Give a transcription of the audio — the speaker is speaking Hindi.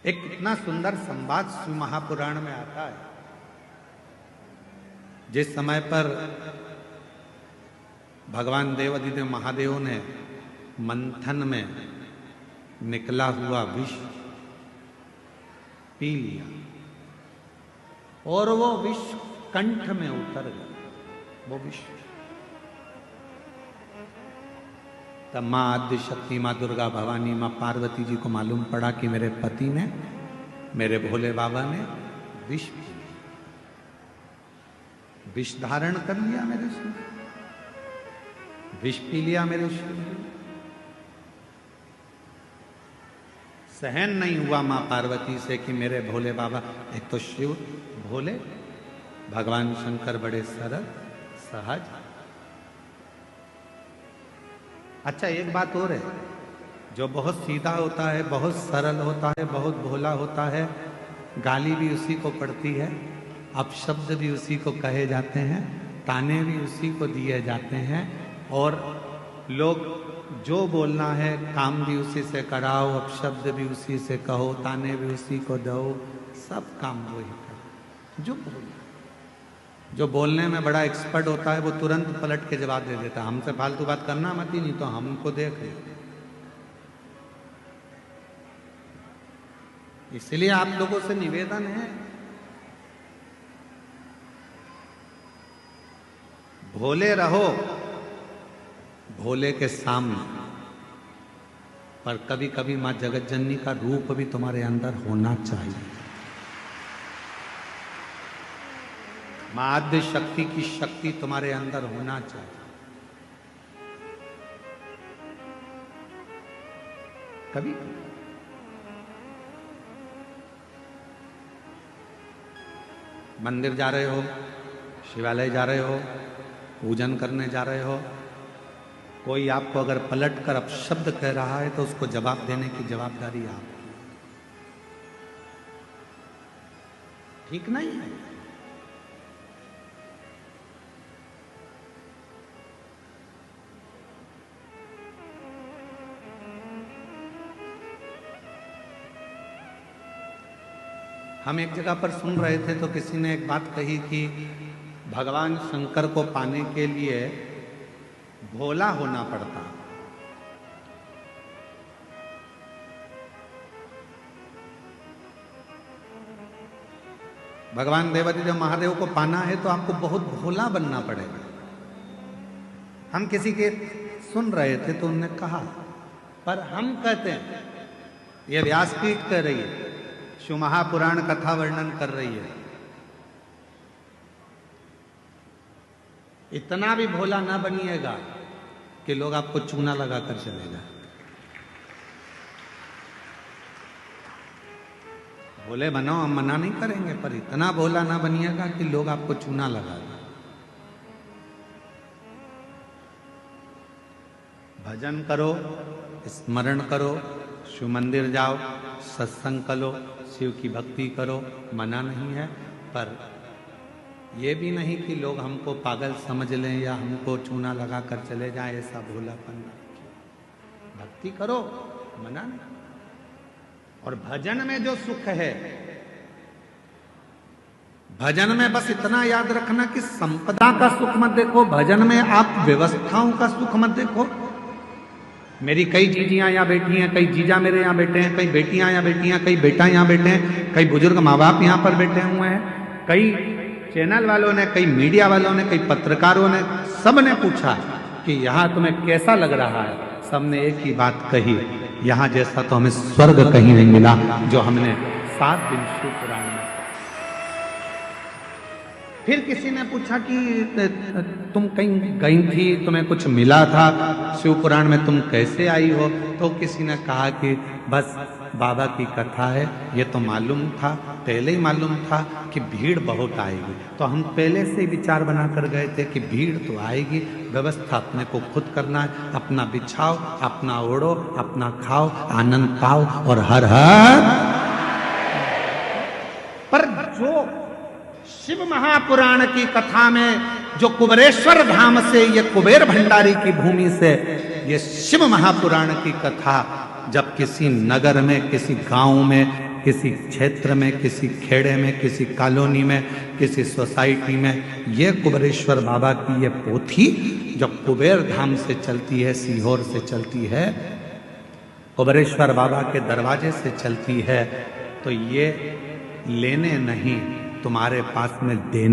एक इतना सुंदर संवाद शिव महापुराण में आता है। जिस समय पर भगवान देवादिदेव महादेव ने मंथन में निकला हुआ विष पी लिया और वो विष कंठ में उतर गया, वो विष। तब माँ आद्य शक्ति, माँ दुर्गा भवानी, माँ पार्वती जी को मालूम पड़ा कि मेरे पति ने, मेरे भोले बाबा ने विष पी लिया, विष धारण कर लिया मेरे शिव, विष पी लिया मेरे शिव। सहन नहीं हुआ माँ पार्वती से कि मेरे भोले बाबा, एक तो शिव भोले, भगवान शंकर बड़े सरल सहज। अच्छा एक बात और है, जो बहुत सीधा होता है, बहुत सरल होता है, बहुत भोला होता है, गाली भी उसी को पड़ती है, अपशब्द भी उसी को कहे जाते हैं, ताने भी उसी को दिए जाते हैं, और लोग जो बोलना है काम भी उसी से कराओ, अपशब्द भी उसी से कहो, ताने भी उसी को दो, सब काम वही करो। जो बोलने में बड़ा एक्सपर्ट होता है वो तुरंत पलट के जवाब दे देता है, हमसे फालतू बात करना मत ही, नहीं तो हमको देख ले। इसलिए आप लोगों से निवेदन है, भोले रहो भोले के सामने, पर कभी कभी मां जगत जननी का रूप भी तुम्हारे अंदर होना चाहिए। मां आद्य शक्ति की शक्ति तुम्हारे अंदर होना चाहिए। कभी मंदिर जा रहे हो, शिवालय जा रहे हो, पूजन करने जा रहे हो, कोई आपको अगर पलट कर अपशब्द कह रहा है तो उसको जवाब देने की जवाबदारी आपकी। ठीक नहीं है। हम एक जगह पर सुन रहे थे तो किसी ने एक बात कही कि भगवान शंकर को पाने के लिए भोला होना पड़ता। भगवान देवादिदेव महादेव को पाना है तो आपको बहुत भोला बनना पड़ेगा। हम किसी के सुन रहे थे तो उन्होंने कहा, पर हम कहते हैं, ये व्यासपीठ कह रही है, शिव महापुराण कथा वर्णन कर रही है, इतना भी भोला ना बनिएगा कि लोग आपको चूना लगाकर चले जाए। भोले बनो, हम मना नहीं करेंगे, पर इतना भोला ना बनिएगा कि लोग आपको चूना लगा दें। भजन करो, स्मरण करो, शिव मंदिर जाओ, सत्संग करो, शिव की भक्ति करो, मना नहीं है, पर ये भी नहीं कि लोग हमको पागल समझ लें या हमको चूना लगा कर चले जाएं, ऐसा भोलापन। भक्ति करो, मना नहीं। और भजन में जो सुख है, भजन में बस इतना याद रखना कि संपदा का सुख मत देखो, भजन में आप व्यवस्थाओं का सुख मत देखो। मेरी कई जीजियां यहाँ बैठी हैं, कई जीजा मेरे यहाँ बैठे हैं, कई बेटियां यहाँ बैठी हैं, कई बेटा यहाँ बैठे हैं, कई बुजुर्ग माँ बाप यहाँ पर बैठे हुए हैं, कई चैनल वालों ने, कई मीडिया वालों ने, कई पत्रकारों ने, सब ने पूछा कि यहाँ तुम्हें कैसा लग रहा है। सबने एक ही बात कही, यहाँ जैसा तो हमें स्वर्ग कहीं नहीं मिला जो हमने 7 दिन शिव पुराण में। फिर किसी ने पूछा कि तुम कहीं गई थी, तुम्हें कुछ मिला था शिव पुराण में, तुम कैसे आई हो? तो किसी ने कहा कि बस बाबा की कथा है, ये तो मालूम था, पहले ही मालूम था कि भीड़ बहुत आएगी, तो हम पहले से ही विचार बना कर गए थे कि भीड़ तो आएगी, व्यवस्था अपने को खुद करना है, अपना बिछाओ, अपना ओढ़ो, अपना खाओ, आनंद पाओ और हर हर। पर जो शिव महापुराण की कथा में, जो कुबेरेश्वर धाम से, ये कुबेर भंडारी की भूमि से ये शिव महापुराण की कथा जब किसी नगर में, किसी गांव में किसी क्षेत्र में, किसी खेड़े में, किसी कॉलोनी में, किसी सोसाइटी में, ये कुबेरेश्वर बाबा की ये पोथी जो कुबेर धाम से चलती है, सीहोर से चलती है, कुबेरेश्वर बाबा के दरवाजे से चलती है, तो ये लेने नहीं, तुम्हारे पास में देने